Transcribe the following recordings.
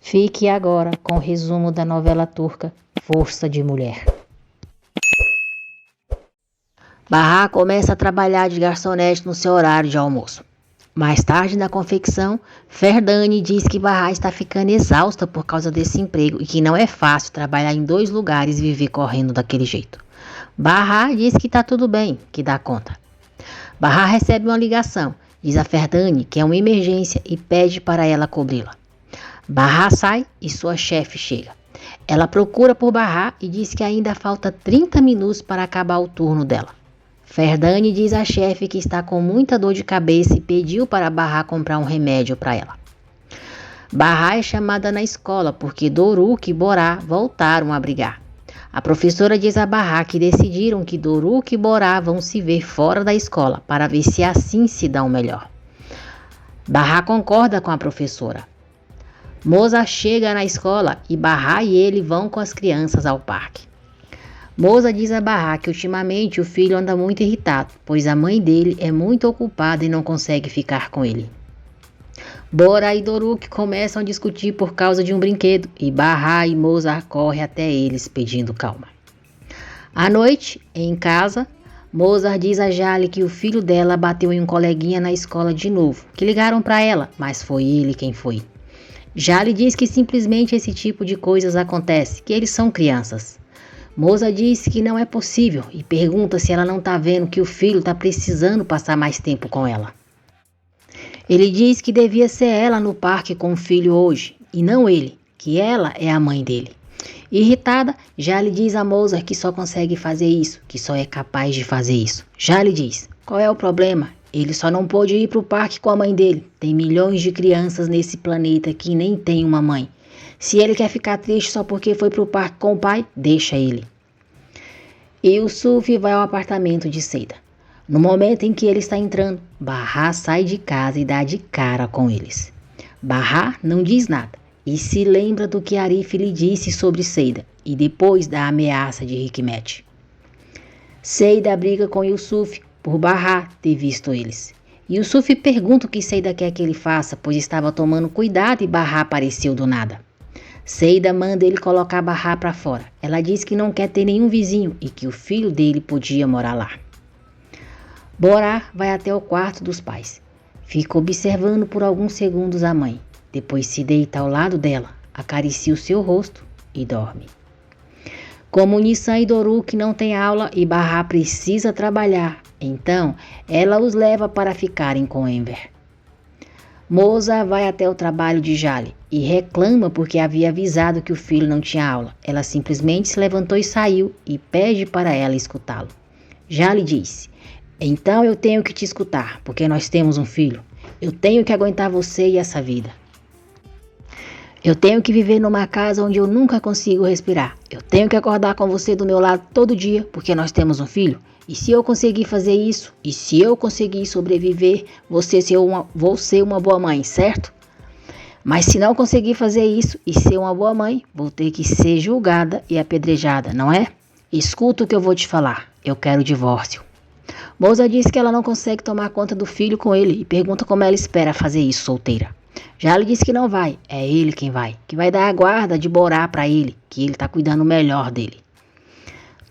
Fique agora com o resumo da novela turca Força de Mulher. Bahar começa a trabalhar de garçonete no seu horário de almoço. Mais tarde, na confecção, Ferdane diz que Bahar está ficando exausta por causa desse emprego e que não é fácil trabalhar em 2 lugares e viver correndo daquele jeito. Bahar diz que está tudo bem, que dá conta. Bahar recebe uma ligação, diz a Ferdane que é uma emergência e pede para ela cobri-la. Bahar sai e sua chefe chega. Ela procura por Bahar e diz que ainda falta 30 minutos para acabar o turno dela. Ferdane diz à chefe que está com muita dor de cabeça e pediu para Bahar comprar um remédio para ela. Bahar é chamada na escola porque Doruk e Borá voltaram a brigar. A professora diz a Bahar que decidiram que Doruk e Borá vão se ver fora da escola para ver se assim se dão melhor. Bahar concorda com a professora. Moza chega na escola e Bahar e ele vão com as crianças ao parque. Moza diz a Bahar que ultimamente o filho anda muito irritado, pois a mãe dele é muito ocupada e não consegue ficar com ele. Borá e Doruk começam a discutir por causa de um brinquedo e Bahar e Moza correm até eles pedindo calma. À noite, em casa, Moza diz a Jali que o filho dela bateu em um coleguinha na escola de novo, que ligaram para ela, mas foi ele quem foi. Jali diz que simplesmente esse tipo de coisas acontece, que eles são crianças. Moza diz que não é possível e pergunta se ela não está vendo que o filho está precisando passar mais tempo com ela. Ele diz que devia ser ela no parque com o filho hoje, e não ele, que ela é a mãe dele. Irritada, Jali diz a Moza que só consegue fazer isso, que só é capaz de fazer isso. Jali diz, qual é o problema? Ele só não pôde ir para o parque com a mãe dele. Tem milhões de crianças nesse planeta que nem tem uma mãe. Se ele quer ficar triste só porque foi para o parque com o pai, deixa ele. Yusuf vai ao apartamento de Seida. No momento em que ele está entrando, Bahar sai de casa e dá de cara com eles. Bahar não diz nada e se lembra do que Arif lhe disse sobre Seida e depois da ameaça de Hikmet. Seida briga com Yusuf por Bahar ter visto eles. Yusuf pergunta o que Seida quer que ele faça, pois estava tomando cuidado e Bahar apareceu do nada. Seida manda ele colocar Bahar para fora. Ela diz que não quer ter nenhum vizinho e que o filho dele podia morar lá. Borá vai até o quarto dos pais. Fica observando por alguns segundos a mãe. Depois se deita ao lado dela, acaricia o seu rosto e dorme. Como Nissan e Doruk não têm aula e Bahar precisa trabalhar, então ela os leva para ficarem com Enver. Moza vai até o trabalho de Jali e reclama porque havia avisado que o filho não tinha aula. Ela simplesmente se levantou e saiu e pede para ela escutá-lo. Jali disse, então eu tenho que te escutar, porque nós temos um filho. Eu tenho que aguentar você e essa vida. Eu tenho que viver numa casa onde eu nunca consigo respirar. Eu tenho que acordar com você do meu lado todo dia, porque nós temos um filho. E se eu conseguir fazer isso, e se eu conseguir sobreviver, vou ser uma boa mãe, certo? Mas se não conseguir fazer isso e ser uma boa mãe, vou ter que ser julgada e apedrejada, não é? Escuta o que eu vou te falar. Eu quero divórcio. Moza diz que ela não consegue tomar conta do filho com ele e pergunta como ela espera fazer isso solteira. Jali diz que não vai, é ele quem vai, que vai dar a guarda de Borá para ele, que ele está cuidando melhor dele.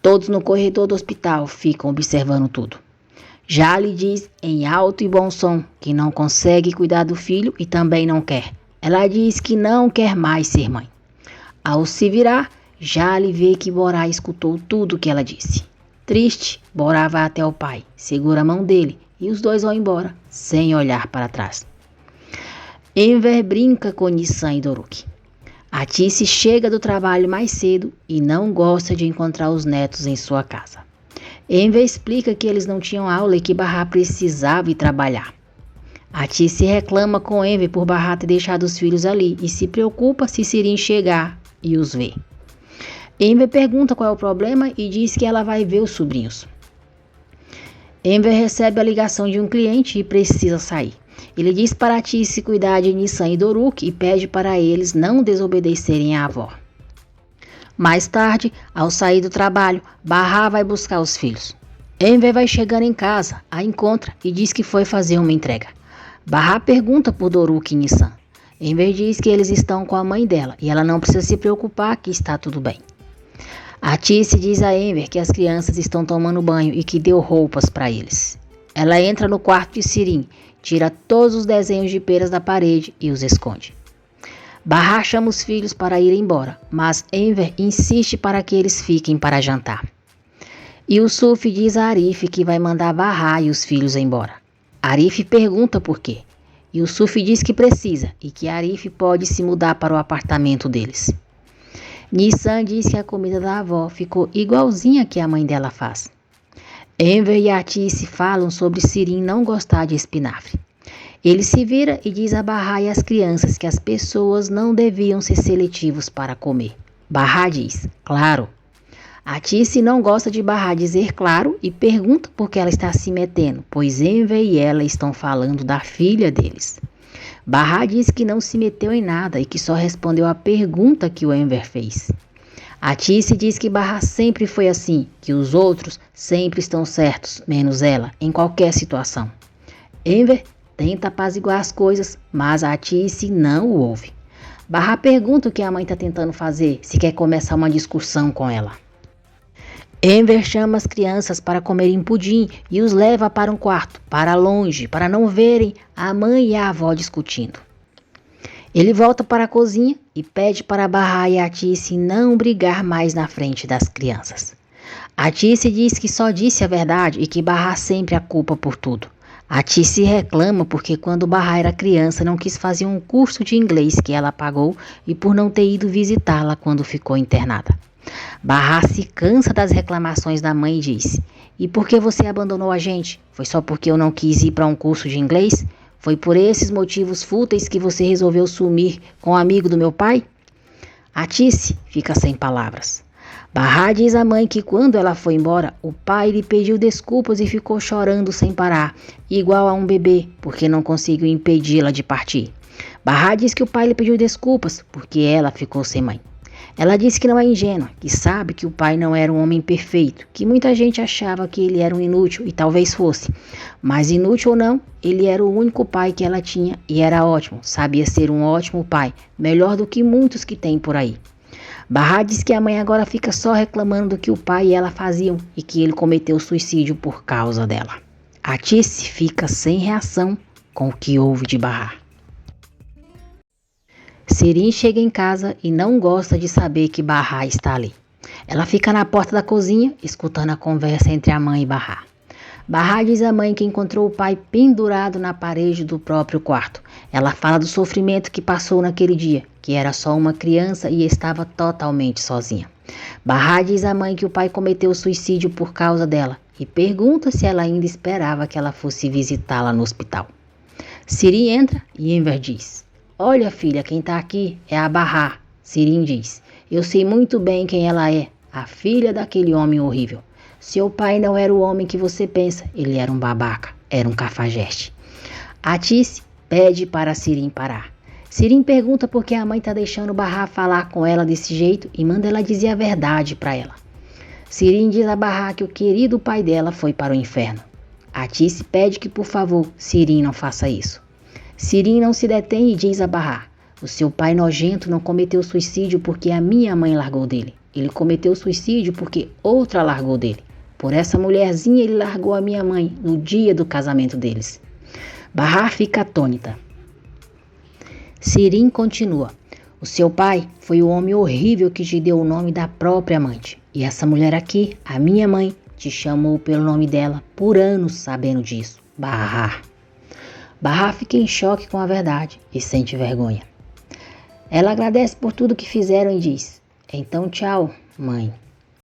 Todos no corredor do hospital ficam observando tudo. Jali diz em alto e bom som que não consegue cuidar do filho e também não quer. Ela diz que não quer mais ser mãe. Ao se virar, Jali vê que Borá escutou tudo o que ela disse. Triste, Borá vai até o pai, segura a mão dele e os dois vão embora, sem olhar para trás. Enver brinca com Nissan e Doruk. Atice chega do trabalho mais cedo e não gosta de encontrar os netos em sua casa. Enver explica que eles não tinham aula e que Bahar precisava ir trabalhar. Atice reclama com Enver por Bahar ter deixado os filhos ali e se preocupa se Sirin chegar e os ver. Enver pergunta qual é o problema e diz que ela vai ver os sobrinhos. Enver recebe a ligação de um cliente e precisa sair. Ele diz para Atice cuidar de Nissan e Doruk e pede para eles não desobedecerem à avó. Mais tarde, ao sair do trabalho, Bahar vai buscar os filhos. Enver vai chegando em casa, a encontra e diz que foi fazer uma entrega. Bahar pergunta por Doruk e Nissan. Enver diz que eles estão com a mãe dela e ela não precisa se preocupar que está tudo bem. Atice diz a Enver que as crianças estão tomando banho e que deu roupas para eles. Ela entra no quarto de Sirin, tira todos os desenhos de peras da parede e os esconde. Bahar chama os filhos para ir embora, mas Enver insiste para que eles fiquem para jantar. Yusuf diz a Arif que vai mandar Bahar e os filhos embora. Arif pergunta por quê. Yusuf diz que precisa e que Arif pode se mudar para o apartamento deles. Nissan diz que a comida da avó ficou igualzinha que a mãe dela faz. Enver e Atice falam sobre Sirin não gostar de espinafre. Ele se vira e diz a Bahar e às crianças que as pessoas não deviam ser seletivos para comer. Bahar diz, claro. Atice não gosta de Bahar dizer claro e pergunta por que ela está se metendo, pois Enver e ela estão falando da filha deles. Bahar diz que não se meteu em nada e que só respondeu a pergunta que o Enver fez. Atice diz que Bahar sempre foi assim, que os outros sempre estão certos, menos ela, em qualquer situação. Enver tenta apaziguar as coisas, mas Atice não o ouve. Bahar pergunta o que a mãe está tentando fazer, se quer começar uma discussão com ela. Enver chama as crianças para comerem pudim e os leva para um quarto, para longe, para não verem a mãe e a avó discutindo. Ele volta para a cozinha e pede para Bahar e Atice não brigar mais na frente das crianças. Atice diz que só disse a verdade e que Bahar sempre a culpa por tudo. Atice reclama porque quando Bahar era criança não quis fazer um curso de inglês que ela pagou e por não ter ido visitá-la quando ficou internada. Bahar se cansa das reclamações da mãe e diz: "E por que você abandonou a gente? Foi só porque eu não quis ir para um curso de inglês? Foi por esses motivos fúteis que você resolveu sumir com o amigo do meu pai?" Atice fica sem palavras. Bahar diz à mãe que quando ela foi embora, o pai lhe pediu desculpas e ficou chorando sem parar, igual a um bebê, porque não conseguiu impedi-la de partir. Bahar diz que o pai lhe pediu desculpas porque ela ficou sem mãe. Ela disse que não é ingênua, que sabe que o pai não era um homem perfeito, que muita gente achava que ele era um inútil e talvez fosse. Mas inútil ou não, ele era o único pai que ela tinha e era ótimo, sabia ser um ótimo pai, melhor do que muitos que tem por aí. Bahar diz que a mãe agora fica só reclamando do que o pai e ela faziam e que ele cometeu suicídio por causa dela. Atice fica sem reação com o que ouve de Bahar. Sirin chega em casa e não gosta de saber que Bahar está ali. Ela fica na porta da cozinha, escutando a conversa entre a mãe e Bahar. Bahar diz à mãe que encontrou o pai pendurado na parede do próprio quarto. Ela fala do sofrimento que passou naquele dia, que era só uma criança e estava totalmente sozinha. Bahar diz à mãe que o pai cometeu suicídio por causa dela e pergunta se ela ainda esperava que ela fosse visitá-la no hospital. Sirin entra e Enver diz: "Olha, filha, quem está aqui é a Bahar." Sirin diz: "Eu sei muito bem quem ela é, a filha daquele homem horrível. Seu pai não era o homem que você pensa, ele era um babaca, era um cafajeste." Atice pede para Sirin parar. Sirin pergunta por que a mãe está deixando Bahar falar com ela desse jeito e manda ela dizer a verdade para ela. Sirin diz a Bahar que o querido pai dela foi para o inferno. Atice pede que, por favor, Sirin não faça isso. Sirin não se detém e diz a Bahar: "O seu pai nojento não cometeu suicídio porque a minha mãe largou dele. Ele cometeu suicídio porque outra largou dele. Por essa mulherzinha ele largou a minha mãe no dia do casamento deles." Bahar fica atônita. Sirin continua: "O seu pai foi o homem horrível que te deu o nome da própria amante. E essa mulher aqui, a minha mãe, te chamou pelo nome dela por anos sabendo disso. Bahar." Bahar fica em choque com a verdade e sente vergonha. Ela agradece por tudo que fizeram e diz: "Então tchau, mãe."